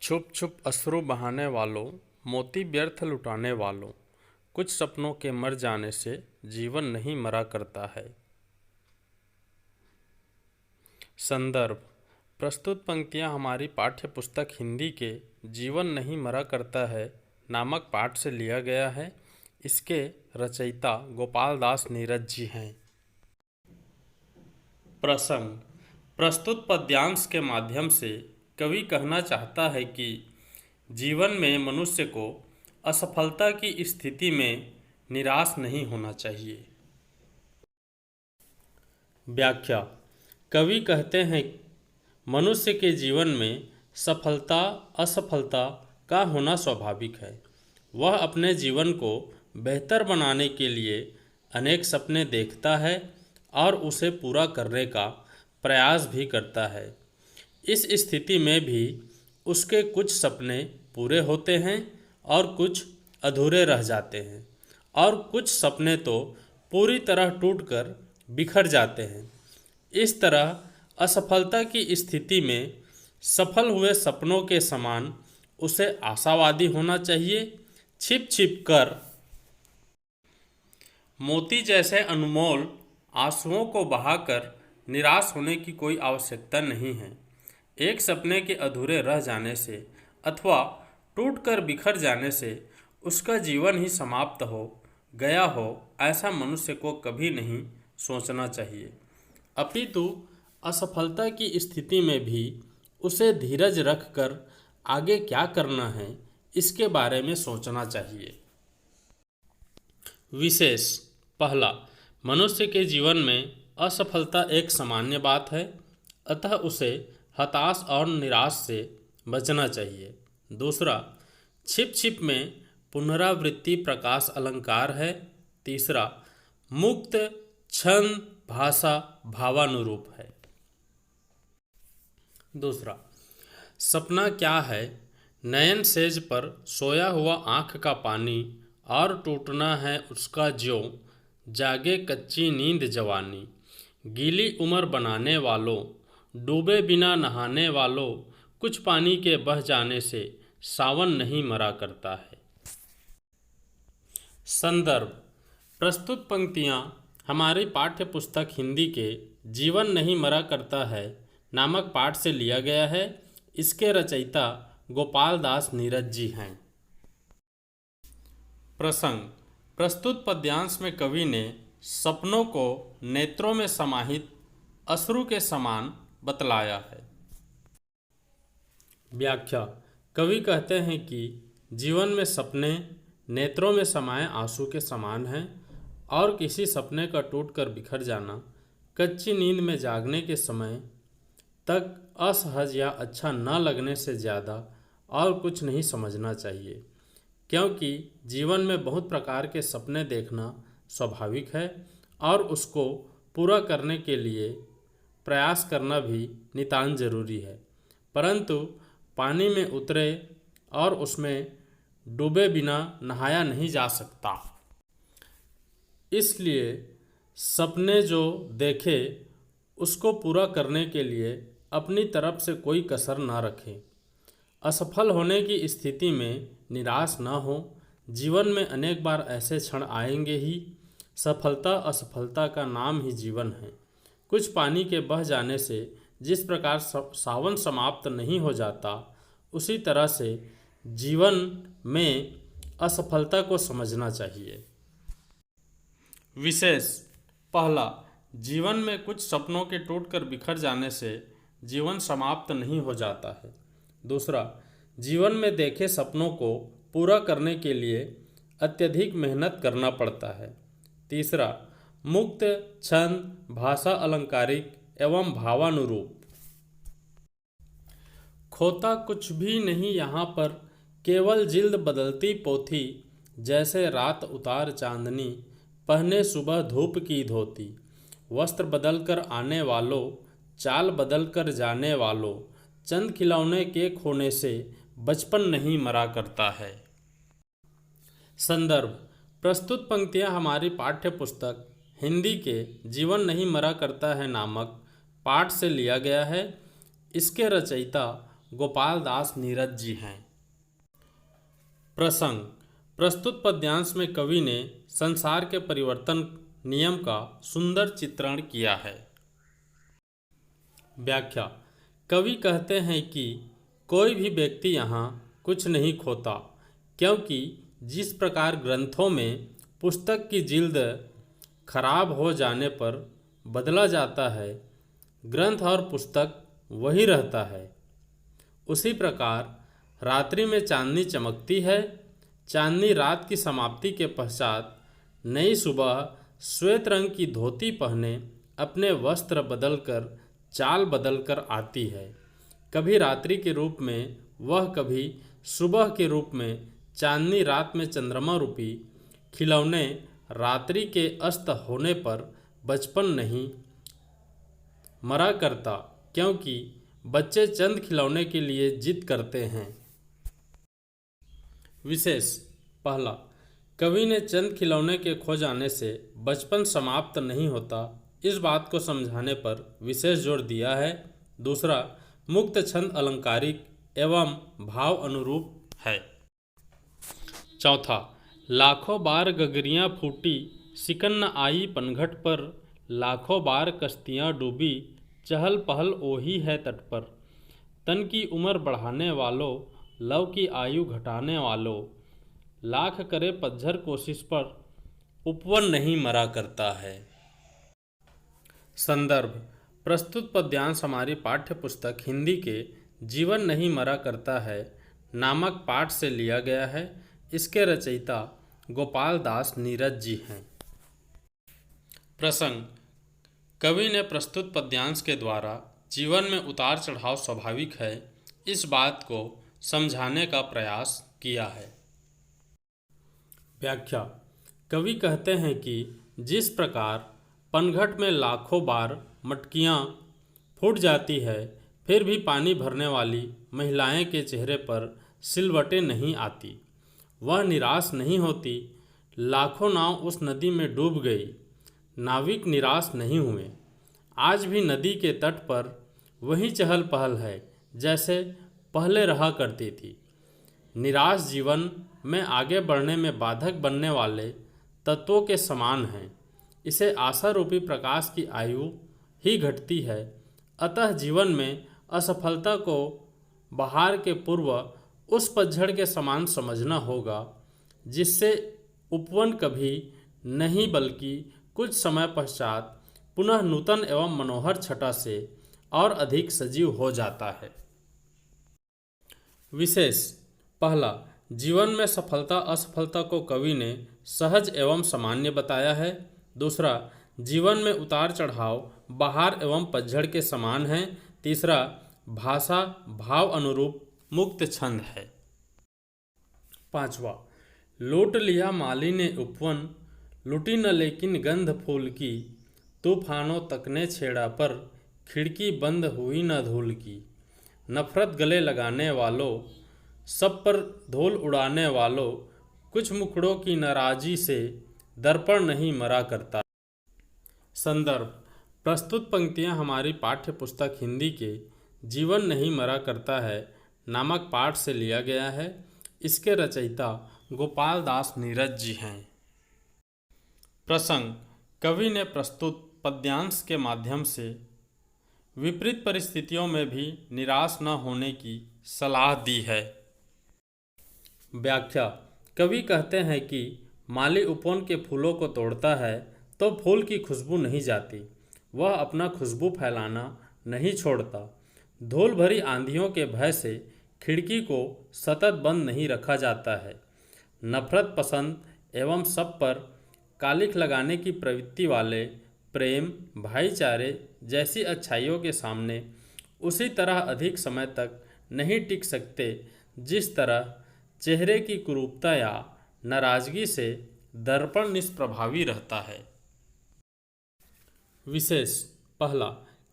छुप छुप अश्रु बहाने वालों, मोती व्यर्थ लुटाने वालों, कुछ सपनों के मर जाने से जीवन नहीं मरा करता है। संदर्भ: प्रस्तुत पंक्तियाँ हमारी पाठ्य पुस्तक हिंदी के जीवन नहीं मरा करता है नामक पाठ से लिया गया है। इसके रचयिता गोपाल दास नीरज जी हैं। प्रसंग: प्रस्तुत पद्यांश के माध्यम से कवि कहना चाहता है कि जीवन में मनुष्य को असफलता की स्थिति में निराश नहीं होना चाहिए। व्याख्या: कवि कहते हैं मनुष्य के जीवन में सफलता असफलता का होना स्वाभाविक है। वह अपने जीवन को बेहतर बनाने के लिए अनेक सपने देखता है और उसे पूरा करने का प्रयास भी करता है। इस स्थिति में भी उसके कुछ सपने पूरे होते हैं और कुछ अधूरे रह जाते हैं और कुछ सपने तो पूरी तरह टूटकर बिखर जाते हैं। इस तरह असफलता की स्थिति में सफल हुए सपनों के समान उसे आशावादी होना चाहिए। छिप छिप कर मोती जैसे अनमोल आंसुओं को बहाकर निराश होने की कोई आवश्यकता नहीं है। एक सपने के अधूरे रह जाने से अथवा टूटकर बिखर जाने से उसका जीवन ही समाप्त हो गया हो, ऐसा मनुष्य को कभी नहीं सोचना चाहिए। अपितु असफलता की स्थिति में भी उसे धीरज रखकर आगे क्या करना है इसके बारे में सोचना चाहिए। विशेष: पहला, मनुष्य के जीवन में असफलता एक सामान्य बात है, अतः उसे हताश और निराश से बचना चाहिए। दूसरा, छिप छिप में पुनरावृत्ति प्रकाश अलंकार है। तीसरा, मुक्त छंद भाषा भावानुरूप है। दूसरा, सपना क्या है? नयन सेज पर सोया हुआ आँख का पानी और टूटना है उसका ज्यों, जागे कच्ची नींद जवानी। गीली उम्र बनाने वालों, डूबे बिना नहाने वालों, कुछ पानी के बह जाने से सावन नहीं मरा करता है। संदर्भ: प्रस्तुत पंक्तियाँ हमारी पाठ्य पुस्तक हिंदी के जीवन नहीं मरा करता है नामक पाठ से लिया गया है। इसके रचयिता गोपाल दास नीरज जी हैं। प्रसंग: प्रस्तुत पद्यांश में कवि ने सपनों को नेत्रों में समाहित अश्रु के समान बतलाया है। व्याख्या: कवि कहते हैं कि जीवन में सपने नेत्रों में समाये आंसू के समान हैं और किसी सपने का टूटकर बिखर जाना कच्ची नींद में जागने के समय तक असहज या अच्छा न लगने से ज़्यादा और कुछ नहीं समझना चाहिए, क्योंकि जीवन में बहुत प्रकार के सपने देखना स्वाभाविक है और उसको पूरा करने के लिए प्रयास करना भी नितांत जरूरी है। परंतु पानी में उतरे और उसमें डूबे बिना नहाया नहीं जा सकता। इसलिए सपने जो देखे उसको पूरा करने के लिए अपनी तरफ से कोई कसर ना रखें। असफल होने की स्थिति में निराश ना हो। जीवन में अनेक बार ऐसे क्षण आएंगे ही। सफलता असफलता का नाम ही जीवन है। कुछ पानी के बह जाने से जिस प्रकार सावन समाप्त नहीं हो जाता, उसी तरह से जीवन में असफलता को समझना चाहिए। विशेष: पहला, जीवन में कुछ सपनों के टूटकर बिखर जाने से जीवन समाप्त नहीं हो जाता है। दूसरा, जीवन में देखे सपनों को पूरा करने के लिए अत्यधिक मेहनत करना पड़ता है। तीसरा, मुक्त छंद भाषा अलंकारिक एवं भावानुरूप। खोता कुछ भी नहीं यहाँ पर, केवल जिल्द बदलती पोथी, जैसे रात उतार चांदनी, पहने सुबह धूप की धोती। वस्त्र बदल कर आने वालों, चाल बदल कर जाने वालों, चंद खिलौने के खोने से बचपन नहीं मरा करता है। संदर्भ: प्रस्तुत पंक्तियाँ हमारी पाठ्य पुस्तक हिंदी के जीवन नहीं मरा करता है नामक पाठ से लिया गया है। इसके रचयिता गोपाल दास नीरज जी हैं। प्रसंग: प्रस्तुत पद्यांश में कवि ने संसार के परिवर्तन नियम का सुंदर चित्रण किया है। व्याख्या: कवि कहते हैं कि कोई भी व्यक्ति यहाँ कुछ नहीं खोता, क्योंकि जिस प्रकार ग्रंथों में पुस्तक की जिल्द खराब हो जाने पर बदला जाता है, ग्रंथ और पुस्तक वही रहता है। उसी प्रकार रात्रि में चांदनी चमकती है। चांदनी रात की समाप्ति के पश्चात नई सुबह श्वेत रंग की धोती पहने अपने वस्त्र बदलकर चाल बदलकर आती है। कभी रात्रि के रूप में वह, कभी सुबह के रूप में चांदनी रात में चंद्रमा रूपी खिलौने रात्रि के अस्त होने पर बचपन नहीं मरा करता, क्योंकि बच्चे चंद खिलौने के लिए जिद करते हैं। विशेष: पहला, कवि ने चंद खिलौने के खो जाने से बचपन समाप्त नहीं होता, इस बात को समझाने पर विशेष जोर दिया है। दूसरा, मुक्त छंद अलंकारिक एवं भाव अनुरूप है। चौथा, लाखों बार गगरियां फूटी सिकन न आई पनघट पर, लाखों बार कश्तियां डूबी चहल पहल ओही है तट पर। तन की उम्र बढ़ाने वालों, लव की आयु घटाने वालों, लाख करे पतझर कोशिश पर उपवन नहीं मरा करता है। संदर्भ: प्रस्तुत पद्यांश हमारी पाठ्य पुस्तक हिंदी के जीवन नहीं मरा करता है नामक पाठ से लिया गया है। इसके रचयिता गोपाल दास नीरज जी हैं। प्रसंग: कवि ने प्रस्तुत पद्यांश के द्वारा जीवन में उतार चढ़ाव स्वाभाविक है, इस बात को समझाने का प्रयास किया है। व्याख्या: कवि कहते हैं कि जिस प्रकार पनघट में लाखों बार मटकियाँ फूट जाती है, फिर भी पानी भरने वाली महिलाएं के चेहरे पर सिलवटें नहीं आती, वह निराश नहीं होती। लाखों नाव उस नदी में डूब गई, नाविक निराश नहीं हुए। आज भी नदी के तट पर वही चहल पहल है जैसे पहले रहा करती थी। निराश जीवन में आगे बढ़ने में बाधक बनने वाले तत्वों के समान हैं। इसे आशा रूपी प्रकाश की आयु ही घटती है। अतः जीवन में असफलता को बहार के पूर्व उस पतझड़ के समान समझना होगा, जिससे उपवन कभी नहीं बल्कि कुछ समय पश्चात पुनः नूतन एवं मनोहर छटा से और अधिक सजीव हो जाता है। विशेष: पहला, जीवन में सफलता असफलता को कवि ने सहज एवं सामान्य बताया है। दूसरा, जीवन में उतार चढ़ाव बहार एवं पतझड़ के समान है। तीसरा, भाषा भाव अनुरूप मुक्त छंद है। पांचवा, लूट लिया माली ने उपवन, लुटी न लेकिन गंध फूल की, तूफानों तक ने छेड़ा पर, खिड़की बंद हुई न धूल की। नफरत गले लगाने वालों, सब पर धूल उड़ाने वालों, कुछ मुखड़ों की नाराजी से दर्पण नहीं मरा करता। संदर्भ: प्रस्तुत पंक्तियां हमारी पाठ्य पुस्तक हिंदी के जीवन नहीं मरा करता है नामक पाठ से लिया गया है। इसके रचयिता गोपाल दास नीरज जी हैं। प्रसंग: कवि ने प्रस्तुत पद्यांश के माध्यम से विपरीत परिस्थितियों में भी निराश न होने की सलाह दी है। व्याख्या: कवि कहते हैं कि माली उपवन के फूलों को तोड़ता है तो फूल की खुशबू नहीं जाती, वह अपना खुशबू फैलाना नहीं छोड़ता। धूल भरी आंधियों के भय से खिड़की को सतत बंद नहीं रखा जाता है। नफरत पसंद एवं सब पर कालिख लगाने की प्रवृत्ति वाले प्रेम भाईचारे जैसी अच्छाइयों के सामने उसी तरह अधिक समय तक नहीं टिक सकते जिस तरह चेहरे की कुरूपता या नाराजगी से दर्पण निष्प्रभावी रहता है। विशेष: पहला,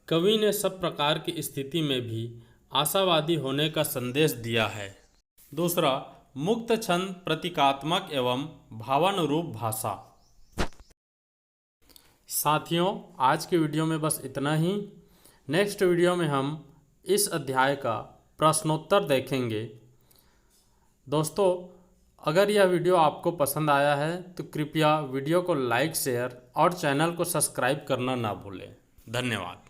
कवि ने सब प्रकार की स्थिति में भी आशावादी होने का संदेश दिया है। दूसरा, मुक्त छंद प्रतीकात्मक एवं भावानुरूप भाषा। साथियों, आज के वीडियो में बस इतना ही। नेक्स्ट वीडियो में हम इस अध्याय का प्रश्नोत्तर देखेंगे। दोस्तों, अगर यह वीडियो आपको पसंद आया है तो कृपया वीडियो को लाइक, शेयर और चैनल को सब्सक्राइब करना ना भूलें। धन्यवाद।